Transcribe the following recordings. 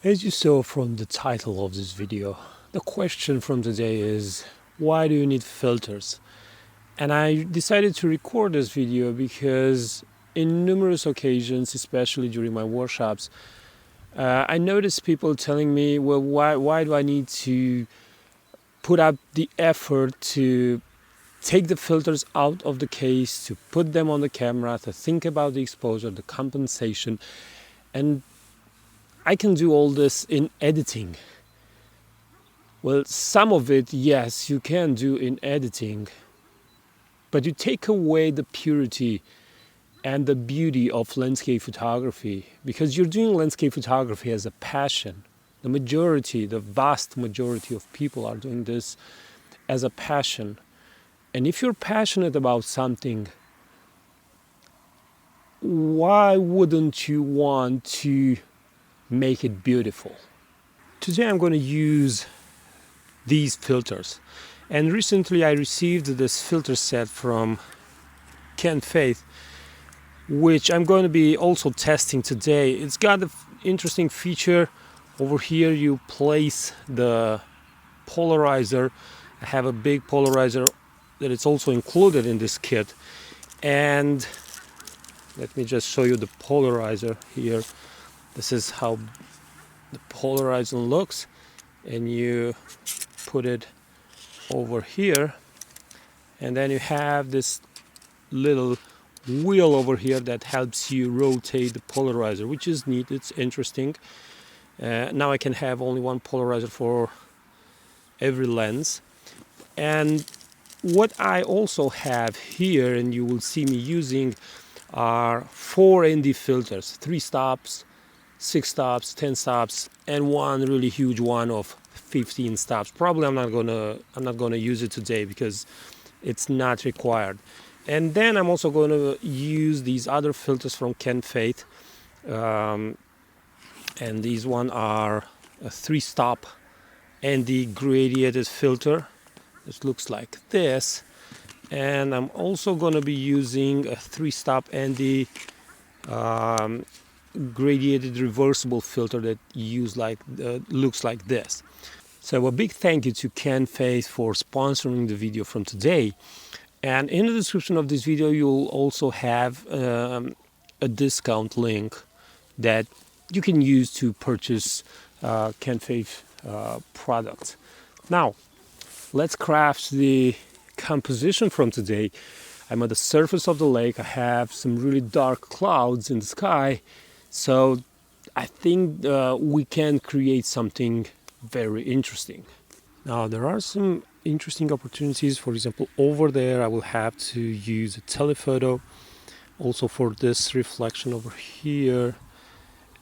As you saw from the title of this video, the question from today is, why do you need filters? And I decided to record this video because in numerous occasions, especially during my workshops, I noticed people telling me, well, why do I need to put up the effort to take the filters out of the case, to put them on the camera, to think about the exposure, the compensation, and I can do all this in editing. Well, some of it, yes, you can do in editing, but you take away the purity and the beauty of landscape photography because you're doing landscape photography as a passion. The vast majority of people are doing this as a passion. And if you're passionate about something, why wouldn't you want to make it beautiful? Today I'm going to use these filters. And recently I received this filter set from Ken Faith, which I'm going to be also testing today. It's got an interesting feature. Over here you place the polarizer. I have a big polarizer that is also included in this kit. And let me just show you the polarizer here. This is how the polarizer looks. And you put it over here. And then you have this little wheel over here that helps you rotate the polarizer, which is neat. It's interesting. Now I can have only one polarizer for every lens. And what I also have here, and you will see me using, are 4 ND filters, 3 stops, 6 stops, 10 stops, and one really huge one of 15 stops. Probably I'm not gonna use it today because it's not required. And then I'm also going to use these other filters from Ken Faith. And these one are a 3-stop ND gradiated filter. It looks like this. And I'm also going to be using a 3-stop ND gradiated reversible filter that looks like this. So a big thank you to Ken Faith for sponsoring the video from today. And in the description of this video, you'll also have a discount link that you can use to purchase Ken Faith products. Now, let's craft the composition from today. I'm at the surface of the lake. I have some really dark clouds in the sky. So I think we can create something very interesting. Now, there are some interesting opportunities. For example, over there I will have to use a telephoto also for this reflection over here,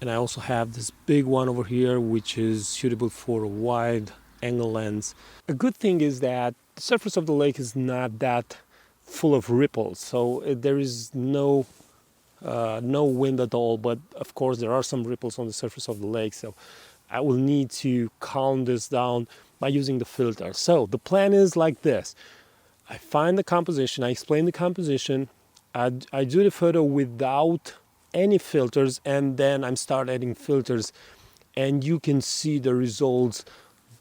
and I also have this big one over here which is suitable for a wide angle lens. A good thing is that the surface of the lake is not that full of ripples, so there is no wind at all, but of course there are some ripples on the surface of the lake, so I will need to calm this down by using the filter. So the plan is like this. I find the composition, I explain the composition, I do the photo without any filters, and then I start adding filters, and you can see the results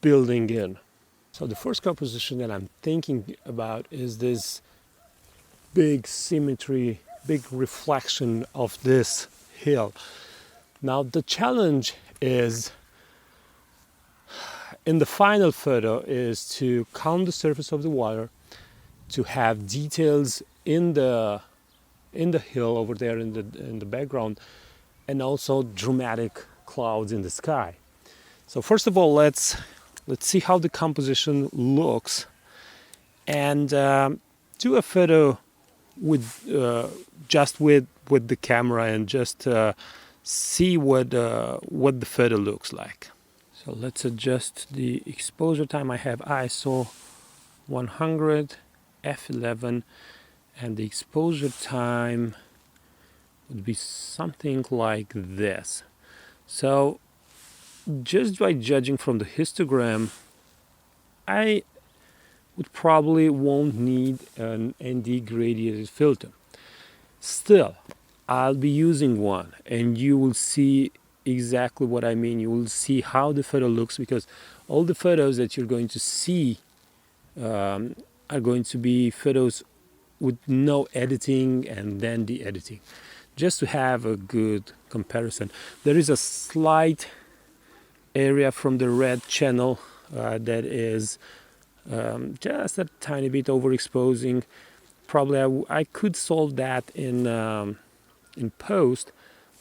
building in. So the first composition that I'm thinking about is this big symmetry, big reflection of this hill. Now the challenge is, in the final photo, is to count the surface of the water, to have details in the hill over there in the background, and also dramatic clouds in the sky. So first of all, let's see how the composition looks, and do a photo with just with the camera, and just see what the photo looks like. So let's adjust the exposure time. I have ISO 100, f11, and the exposure time would be something like this. So just by judging from the histogram, I would probably won't need an ND gradiated filter. Still, I'll be using one, and you will see exactly what I mean. You will see how the photo looks, because all the photos that you're going to see are going to be photos with no editing and then the editing, just to have a good comparison. There is a slight area from the red channel that is just a tiny bit overexposing. Probably I could solve that in post,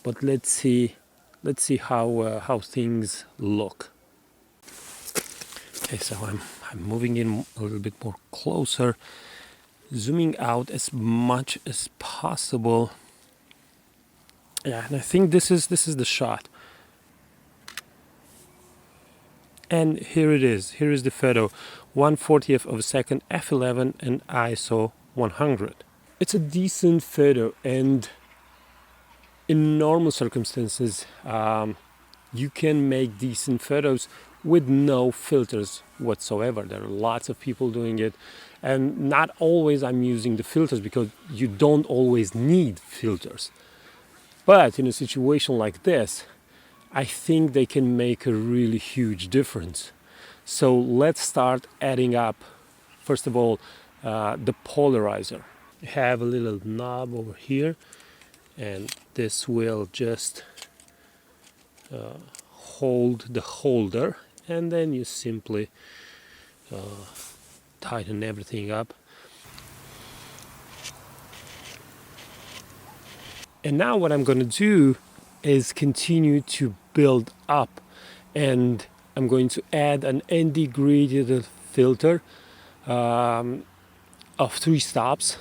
but let's see how things look. Okay, so I'm moving in a little bit more closer, zooming out as much as possible. Yeah, and I think this is the shot. And here it is. Here is the photo, 1/40th of a second, f11 and ISO 100. It's a decent photo, and in normal circumstances, you can make decent photos with no filters whatsoever. There are lots of people doing it, and not always I'm using the filters, because you don't always need filters. But in a situation like this, I think they can make a really huge difference. So let's start adding up. First of all, the polarizer. I have a little knob over here, and this will just hold the holder, and then you simply tighten everything up. And now what I'm going to do is continue to build up, and I'm going to add an ND gradient filter of 3 stops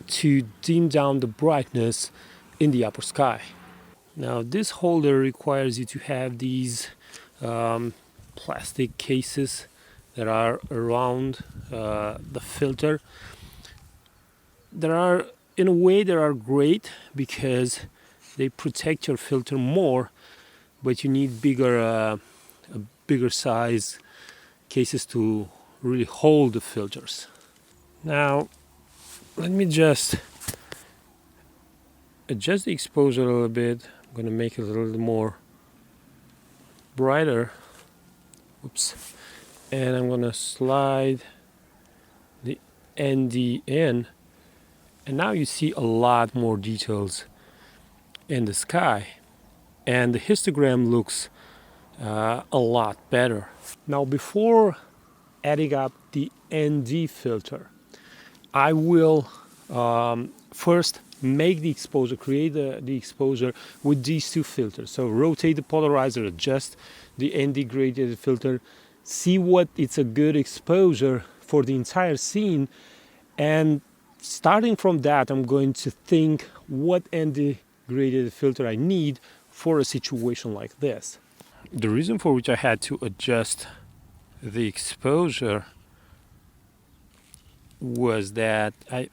to dim down the brightness in the upper sky. Now this holder requires you to have these plastic cases that are around the filter. In a way they are great because they protect your filter more, but you need bigger size cases to really hold the filters. Now let me just adjust the exposure a little bit. I'm going to make it a little more brighter. Oops. And I'm going to slide the ND in, and now you see a lot more details in the sky, and the histogram looks a lot better. Now before adding up the ND filter, I will first make the exposure, create the exposure with these 2 filters. So rotate the polarizer, adjust the ND gradient filter, see what it's a good exposure for the entire scene, and starting from that I'm going to think what ND gradient filter I need for a situation like this. The reason for which I had to adjust the exposure was that I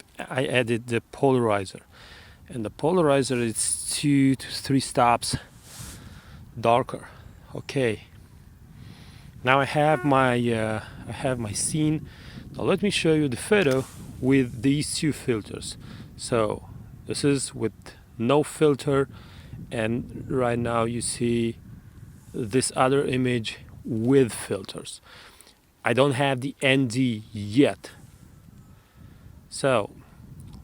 added the polarizer, and the polarizer is 2 to 3 stops darker. Okay, now I have my scene. Now let me show you the photo with these 2 filters. So this is with no filter, and right now you see this other image with filters. I don't have the ND yet. So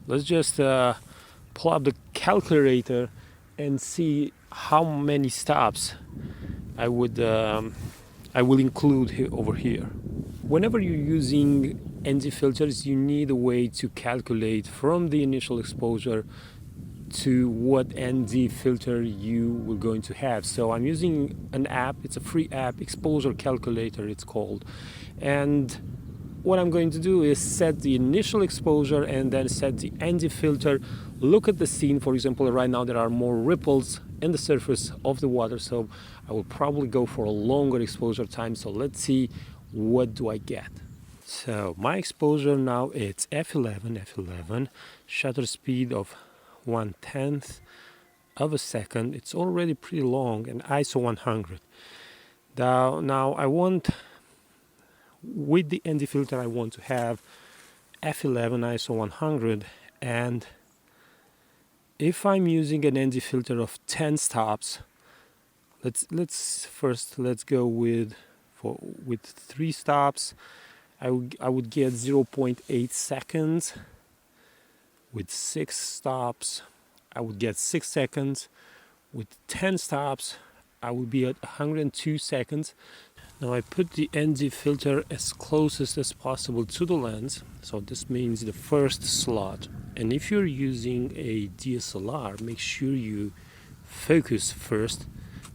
let's just pull up the calculator and see how many stops I will include over here. Whenever you're using ND filters, you need a way to calculate from the initial exposure to what ND filter you were going to have. So I'm using an app. It's a free app, Exposure Calculator it's called. And what I'm going to do is set the initial exposure and then set the ND filter. Look at the scene. For example, right now there are more ripples in the surface of the water, so I will probably go for a longer exposure time. So let's see, what do I get? So my exposure now, it's f11, shutter speed of 1/10 of a second. It's already pretty long, and ISO 100. Now I want, with the ND filter, I want to have f11 ISO 100, and if I'm using an ND filter of 10 stops, let's go with 3 stops. I would get 0.8 seconds. With 6 stops, I would get 6 seconds. With 10 stops, I would be at 102 seconds. Now I put the ND filter as closest as possible to the lens, so this means the first slot. And if you're using a DSLR, make sure you focus first,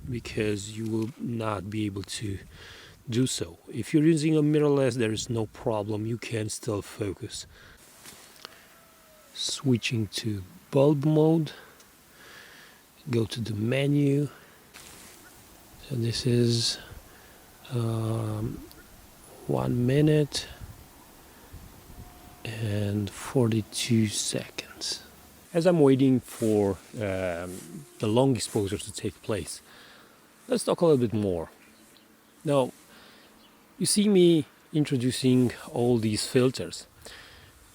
because you will not be able to do so. If you're using a mirrorless, there is no problem, you can still focus. Switching to bulb mode, go to the menu. So this is 1 minute and 42 seconds. As I'm waiting for the long exposure to take place, let's talk a little bit more. Now, you see me introducing all these filters.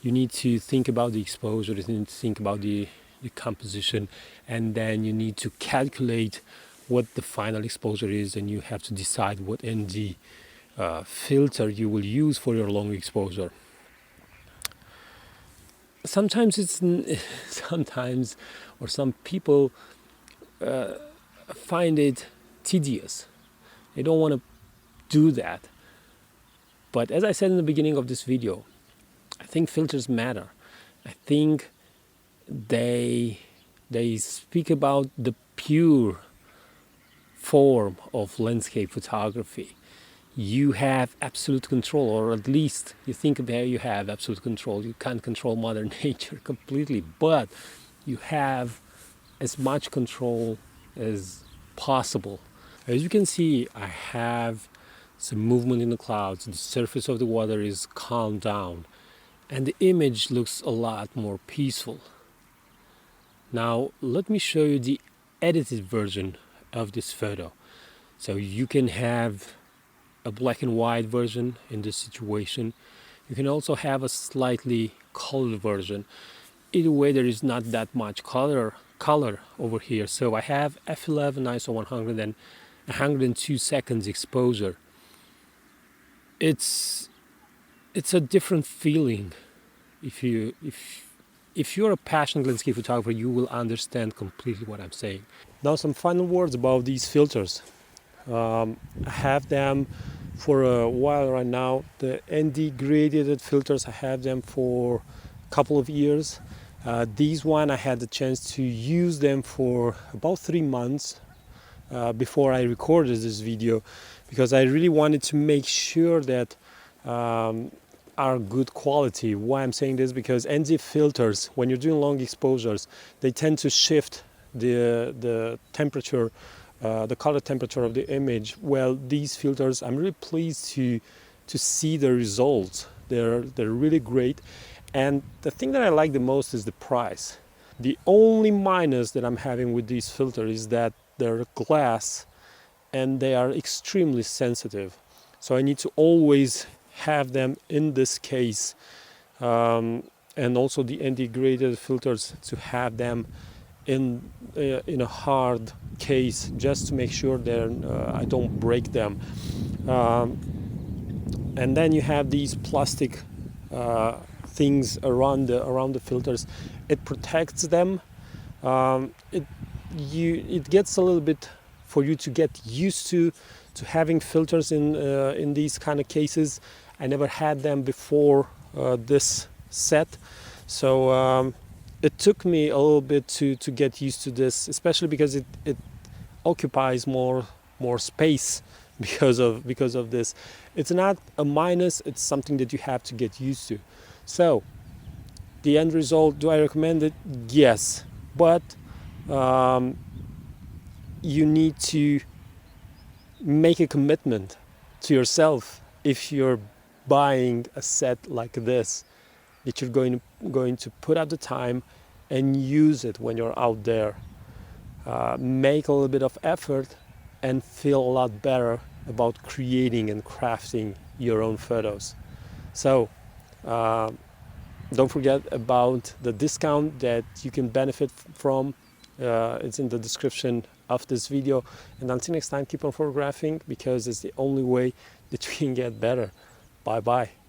You need to think about the exposure, you need to think about the composition, and then you need to calculate what the final exposure is, and you have to decide what ND filter you will use for your long exposure. Sometimes some people find it tedious. They don't want to do that. But as I said in the beginning of this video, I think filters matter. I think they speak about the pure form of landscape photography. You have absolute control, or at least you think that you have absolute control. You can't control Mother Nature completely, but you have as much control as possible. As you can see, I have some movement in the clouds. The surface of the water is calmed down, and the image looks a lot more peaceful. Now, let me show you the edited version of this photo. So you can have a black and white version in this situation. You can also have a slightly colored version. Either way, there is not that much color over here. So I have f11 ISO 100 and 102 seconds exposure. It's a different feeling. If you're a passionate landscape photographer, you will understand completely what I'm saying. Now, some final words about these filters. I have them for a while right now. The ND graded filters, I have them for a couple of years. These one, I had the chance to use them for about 3 months before I recorded this video, because I really wanted to make sure that are good quality. Why I'm saying this, because ND filters, when you're doing long exposures, they tend to shift the temperature, the color temperature of the image. Well, these filters, I'm really pleased to see the results. They're really great, and the thing that I like the most is the price. The only minus that I'm having with these filters is that they're glass and they are extremely sensitive, so I need to always have them in this case, and also the ND graded filters, to have them in a hard case, just to make sure that I don't break them. And then you have these plastic things around the filters. It protects them. It gets a little bit for you to get used to having filters in these kind of cases. I never had them before this set, so it took me a little bit to get used to this, especially because it occupies more space because of this. It's not a minus, it's something that you have to get used to. So the end result, do I recommend it? Yes, but you need to make a commitment to yourself if you're buying a set like this, that you're going to put out the time and use it when you're out there. Make a little bit of effort and feel a lot better about creating and crafting your own photos. So don't forget about the discount that you can benefit from. It's in the description of this video. And until next time, keep on photographing, because it's the only way that you can get better. Bye bye.